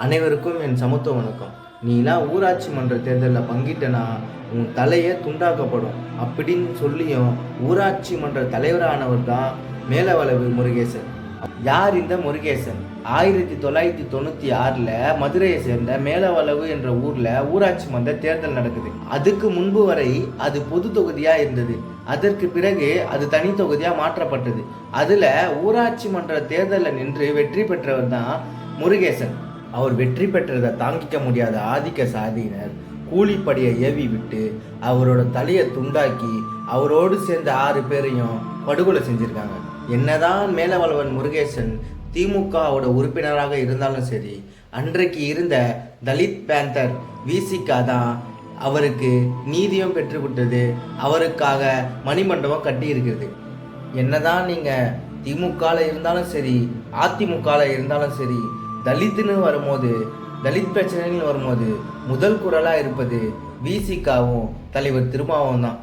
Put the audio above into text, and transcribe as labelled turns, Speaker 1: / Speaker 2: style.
Speaker 1: அனைவருக்கும் என் சமத்துவ வணக்கம். நீலாம் ஊராட்சி மன்ற தேர்தலில் பங்கிட்டனா உன் தலையே துண்டாக்கப்படும் அப்படின்னு சொல்லியும் ஊராட்சி மன்ற தலைவரானவர் தான் மேலவளவு முருகேசன். யார் இந்த முருகேசன்? 1996 மதுரையை சேர்ந்த மேலவளவு என்ற ஊர்ல ஊராட்சி மன்ற தேர்தல் நடக்குது. அதுக்கு முன்பு வரை அது பொது தொகுதியா இருந்தது. அதற்கு பிறகு அது தனி தொகுதியா மாற்றப்பட்டது. அதுல ஊராட்சி மன்ற தேர்தலில் நின்று வெற்றி பெற்றவர் தான் முருகேசன். அவர் வெற்றி பெற்றதை தாங்கிக்க முடியாத ஆதிக்க சாதியினர் கூலிப்படியை ஏவி விட்டு அவரோட தலையை துண்டாக்கி அவரோடு சேர்ந்த 6 பேரையும் படுகொலை செஞ்சிருக்காங்க. என்னதான் மேலவளவன் முருகேசன் திமுகவோட உறுப்பினராக இருந்தாலும் சரி, அன்றைக்கு இருந்த தலித் பேந்தர் விசிகா தான் அவருக்கு நீதியும் பெற்றுவிட்டது. அவருக்காக மணிமண்டபம் கட்டி இருக்கிறது. என்னதான் நீங்க திமுகவில் இருந்தாலும் சரி, அதிமுகவில் இருந்தாலும் சரி, தலித்துன்னு வரும்போது, தலித் பிரச்சனைன்னு வரும்போது முதல் குரலாக இருப்பது விசிகாவும் தலைவர் திருமாவும் தான்.